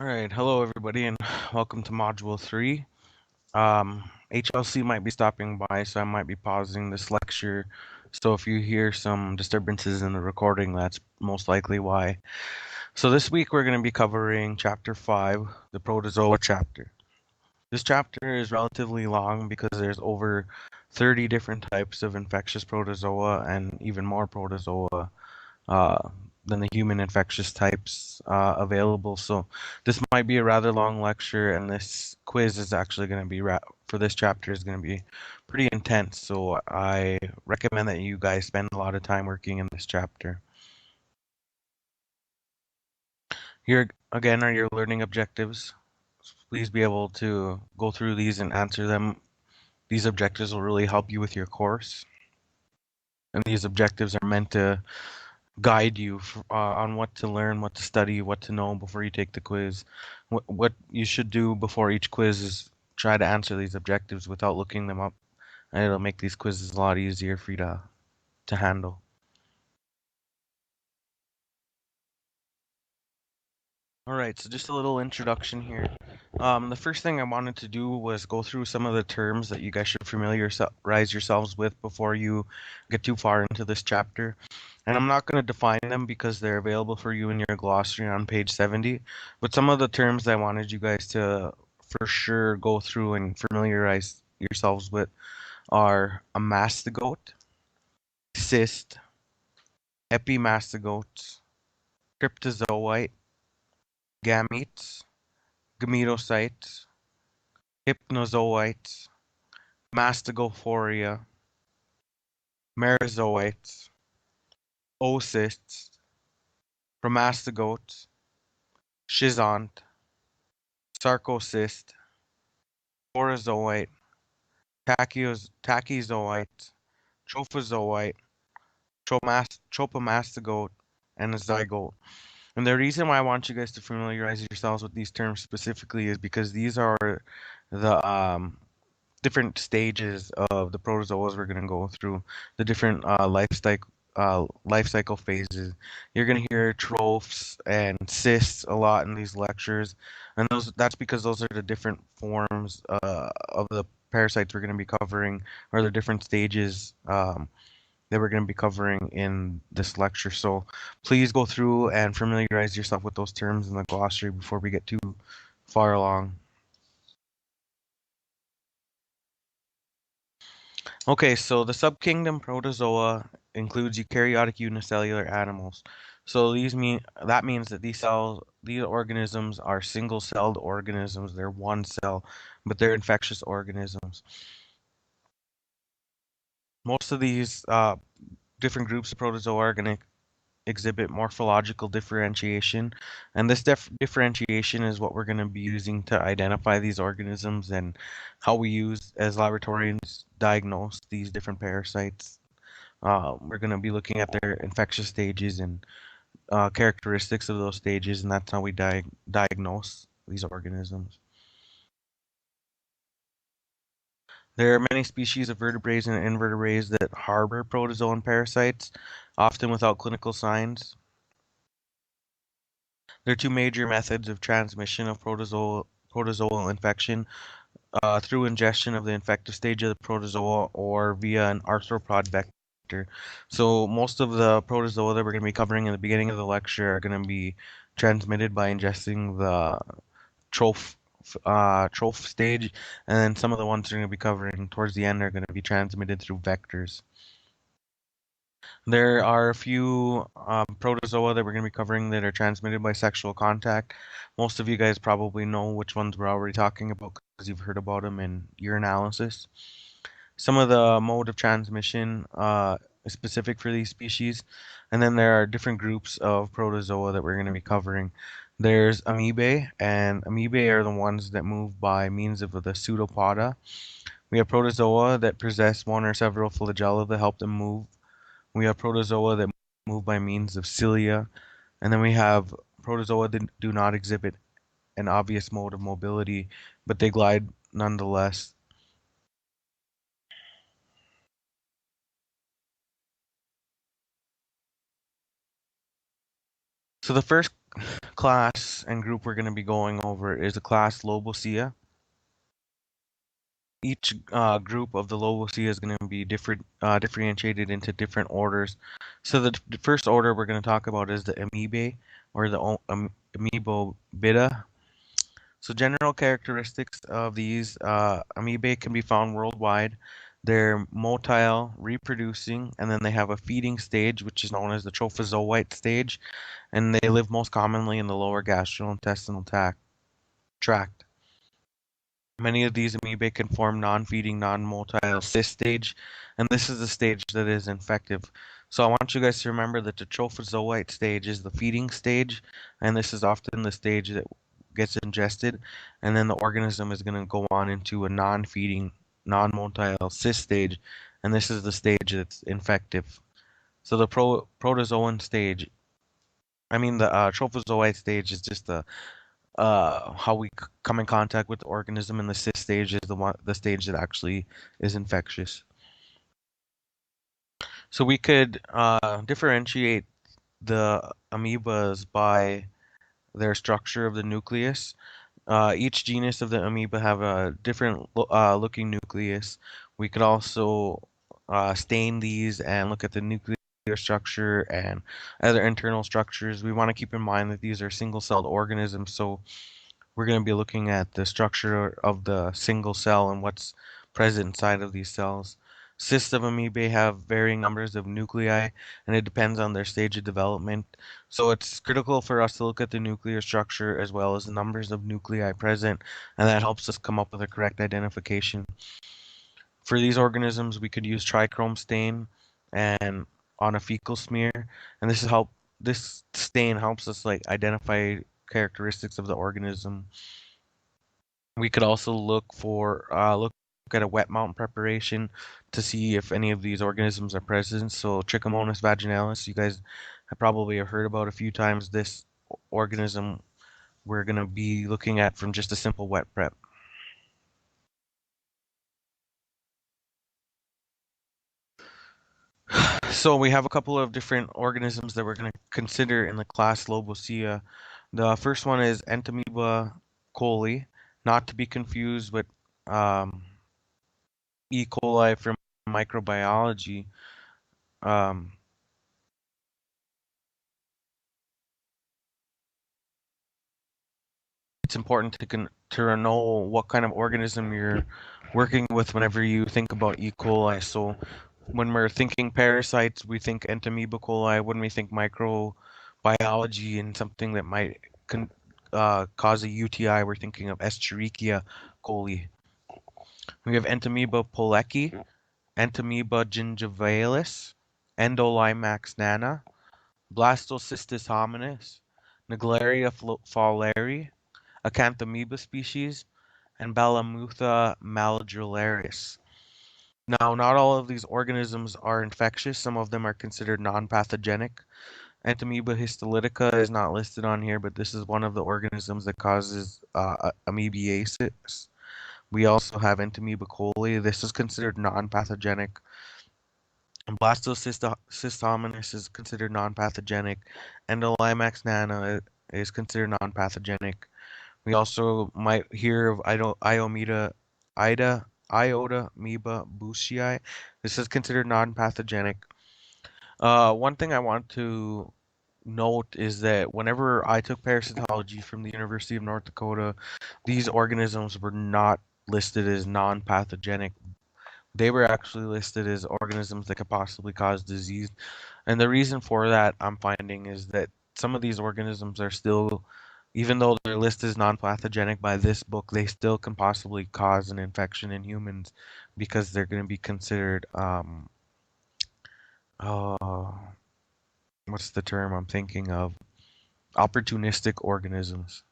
All right, hello everybody, and welcome to Module 3. HLC might be stopping by, so I might be pausing this lecture. So if you hear some disturbances in the recording, that's most likely why. So this week we're going to be covering Chapter 5, the Protozoa chapter. This chapter is relatively long because there's over 30 different types of infectious protozoa and even more protozoa uh, than the human infectious types available. So this might be a rather long lecture, and this quiz is actually going to be for this chapter is going to be pretty intense. So I recommend that you guys spend a lot of time working in this chapter. Here again are your learning objectives. Please be able to go through these and answer them. These objectives will really help you with your course. And these objectives are meant to guide you on what to learn, what to study, what to know before you take the quiz. What you should do before each quiz is try to answer these objectives without looking them up, and it'll make these quizzes a lot easier for you to handle. All right, so just a little introduction here. The first thing I wanted to do was go through some of the terms that you guys should familiarize yourselves with before you get too far into this chapter. And I'm not going to define them because they're available for you in your glossary on page 70. But some of the terms I wanted you guys to for sure go through and familiarize yourselves with are a mastigote, cyst, epimastigote, cryptozoite, gametes, gametocyte, hypnozoite, mastigophoria, merozoite, oocysts, chromastigote, schizont, sarcocyst, sporozoite, tachyzoite, trophozoite, tropomastigote, and a zygote. And the reason why I want you guys to familiarize yourselves with these terms specifically is because these are the different stages of the protozoas we're going to go through, the different life cycle phases. You're going to hear trophs and cysts a lot in these lectures, and that's because those are the different forms of the parasites we're going to be covering, or the different stages that we're going to be covering in this lecture. So please go through and familiarize yourself with those terms in the glossary before we get too far along. Okay, so the subkingdom Protozoa includes eukaryotic unicellular animals. So that means that these organisms are single-celled organisms. They're one cell, but they're infectious organisms. Most of these different groups of protozoa are going to exhibit morphological differentiation, and this differentiation is what we're going to be using to identify these organisms and how we use as laboratorians diagnose these different parasites. We're going to be looking at their infectious stages and characteristics of those stages, and that's how we diagnose these organisms. There are many species of vertebrates and invertebrates that harbor protozoan parasites, often without clinical signs. There are two major methods of transmission of protozoal infection, through ingestion of the infective stage of the protozoa or via an arthropod vector. So most of the protozoa that we're going to be covering in the beginning of the lecture are going to be transmitted by ingesting the troph stage, and then some of the ones we're going to be covering towards the end are going to be transmitted through vectors. There are a few protozoa that we're going to be covering that are transmitted by sexual contact. Most of you guys probably know which ones we're already talking about because you've heard about them in urinalysis. Some of the mode of transmission is specific for these species, and then there are different groups of protozoa that we're going to be covering. There's amoebae, and amoebae are the ones that move by means of the pseudopoda. We have protozoa that possess one or several flagella that help them move. We have protozoa that move by means of cilia, and then we have protozoa that do not exhibit an obvious mode of mobility, but they glide nonetheless. So the first class class and group we're going to be going over is the class Lobosea. Each group of the Lobosea is going to be differentiated into different orders. So the first order we're going to talk about is the Amoebae, or the Amoebobida. So general characteristics of these amoebae can be found worldwide. They're motile, reproducing, and then they have a feeding stage, which is known as the trophozoite stage, and they live most commonly in the lower gastrointestinal tract. Many of these amoebae can form non-feeding, non-motile cyst stage, and this is the stage that is infective. So I want you guys to remember that the trophozoite stage is the feeding stage, and this is often the stage that gets ingested, and then the organism is going to go on into a non-feeding, non-motile cyst stage, and this is the stage that's infective. So the protozoan stage, the trophozoite stage is just how we come in contact with the organism, and the cyst stage is the stage that actually is infectious. So we could differentiate the amoebas by their structure of the nucleus. Each genus of the amoeba have a different looking nucleus. We could also stain these and look at the nuclear structure and other internal structures. We want to keep in mind that these are single-celled organisms, so we're going to be looking at the structure of the single cell and what's present inside of these cells. Cysts of amoebae have varying numbers of nuclei, and it depends on their stage of development. So it's critical for us to look at the nuclear structure as well as the numbers of nuclei present, and that helps us come up with a correct identification. For these organisms, we could use trichrome stain and on a fecal smear, and this stain helps us like identify characteristics of the organism. We could also look at a wet mount preparation to see if any of these organisms are present. So Trichomonas vaginalis, you guys have probably heard about a few times. This organism we're going to be looking at from just a simple wet prep. So we have a couple of different organisms that we're going to consider in the class Lobosea. The first one is Entamoeba coli, not to be confused with um, E. coli from microbiology. Um, it's important to know what kind of organism you're working with whenever you think about E. coli. So when we're thinking parasites, we think Entamoeba coli. When we think microbiology and something that might cause a UTI, we're thinking of Escherichia coli. We have Entamoeba pollecki, Entamoeba gingivalis, Endolimax nana, Blastocystis hominis, Naegleria fowleri, Acanthamoeba species, and Balamutha malodularis. Now, not all of these organisms are infectious. Some of them are considered non-pathogenic. Entamoeba histolytica is not listed on here, but this is one of the organisms that causes amoebiasis. We also have Entamoeba coli. This is considered non-pathogenic. Blastocystis hominis is considered non-pathogenic. Endolimax nana is considered non-pathogenic. We also might hear of Iota amoeba bushii. This is considered non-pathogenic. One thing I want to note is that whenever I took parasitology from the University of North Dakota, these organisms were not listed as non-pathogenic. They were actually listed as organisms that could possibly cause disease. And the reason for that, I'm finding, is that some of these organisms are still, even though they're listed as non-pathogenic by this book, they still can possibly cause an infection in humans because they're going to be considered, uh, what's the term I'm thinking of? Opportunistic organisms.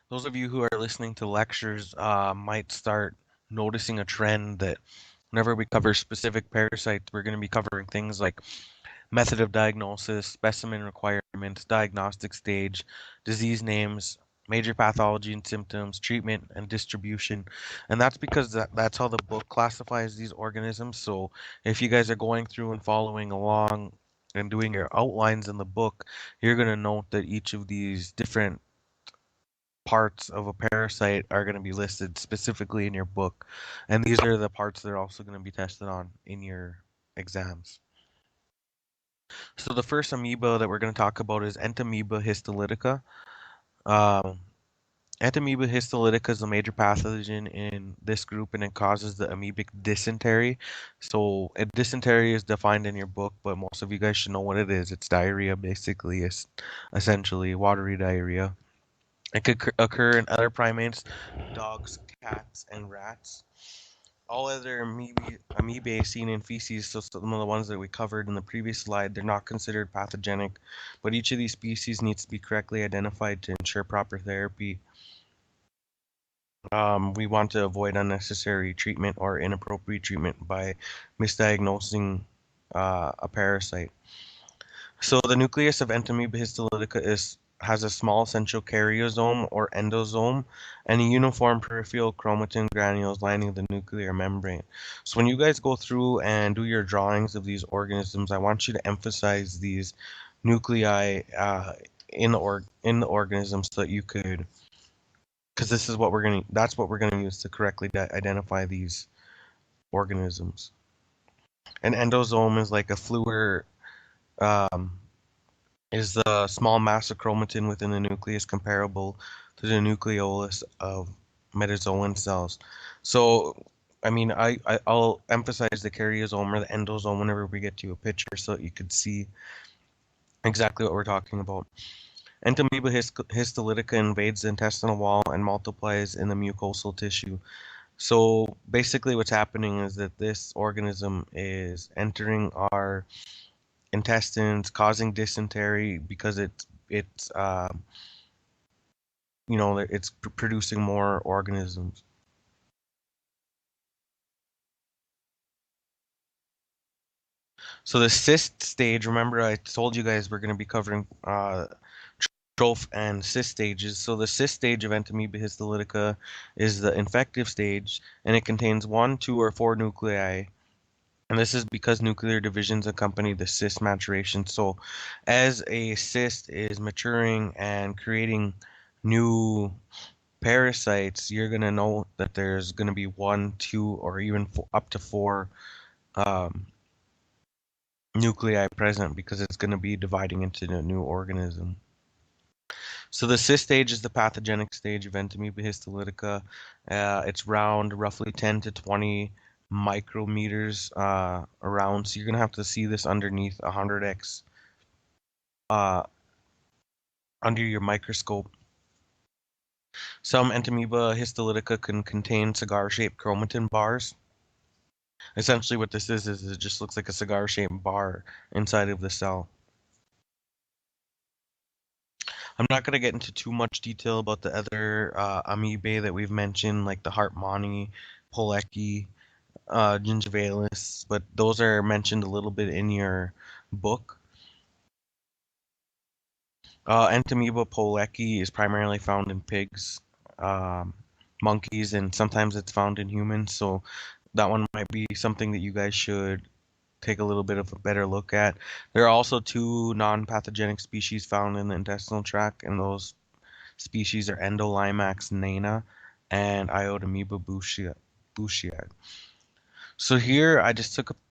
Those of you who are listening to lectures might start noticing a trend that whenever we cover specific parasites, we're going to be covering things like method of diagnosis, specimen requirements, diagnostic stage, disease names, major pathology and symptoms, treatment and distribution. And that's because that's how the book classifies these organisms. So if you guys are going through and following along and doing your outlines in the book, you're going to note that each of these different parts of a parasite are going to be listed specifically in your book. And these are the parts that are also going to be tested on in your exams. So the first amoeba that we're going to talk about is Entamoeba histolytica. Um, Entamoeba histolytica is a major pathogen in this group, and it causes the amoebic dysentery. So, dysentery is defined in your book, but most of you guys should know what it is. It's diarrhea, basically. It's essentially watery diarrhea. It could occur in other primates, dogs, cats, and rats. All other amoebae seen in feces, so some of the ones that we covered in the previous slide, they're not considered pathogenic, but each of these species needs to be correctly identified to ensure proper therapy. We want to avoid unnecessary treatment or inappropriate treatment by misdiagnosing a parasite. So the nucleus of Entamoeba histolytica has a small central karyosome or endosome and a uniform peripheral chromatin granules lining the nuclear membrane. So when you guys go through and do your drawings of these organisms, I want you to emphasize these nuclei in the organism so that you could, because this is what that's what we're gonna use to correctly identify these organisms. An endosome is like a fluid, um, is the small mass of chromatin within the nucleus comparable to the nucleolus of metazoan cells. So, I mean, I'll emphasize the karyosome or the endosome whenever we get to a picture so that you could see exactly what we're talking about. Entamoeba histolytica invades the intestinal wall and multiplies in the mucosal tissue. So basically what's happening is that this organism is entering our intestines, causing dysentery because it's producing more organisms. So the cyst stage, remember I told you guys we're going to be covering troph and cyst stages. So the cyst stage of Entamoeba histolytica is the infective stage, and it contains one, two, or four nuclei. And this is because nuclear divisions accompany the cyst maturation. So as a cyst is maturing and creating new parasites, you're going to know that there's going to be one, two, or even up to four um, nuclei present because it's going to be dividing into a new organism. So the cyst stage is the pathogenic stage of Entamoeba histolytica. It's round, roughly 10 to 20 micrometers around. So you're going to have to see this underneath 100x uh, under your microscope. Some Entamoeba histolytica can contain cigar-shaped chromatin bars. Essentially what this is it just looks like a cigar-shaped bar inside of the cell. I'm not going to get into too much detail about the other amoebae that we've mentioned, like the Hartmanni, Polecki, gingivalis, but those are mentioned a little bit in your book. Entamoeba polecki is primarily found in pigs, monkeys, and sometimes it's found in humans. So that one might be something that you guys should take a little bit of a better look at. There are also two non-pathogenic species found in the intestinal tract, and those species are Endolimax nana and Iotamoeba bushii. So here I just took a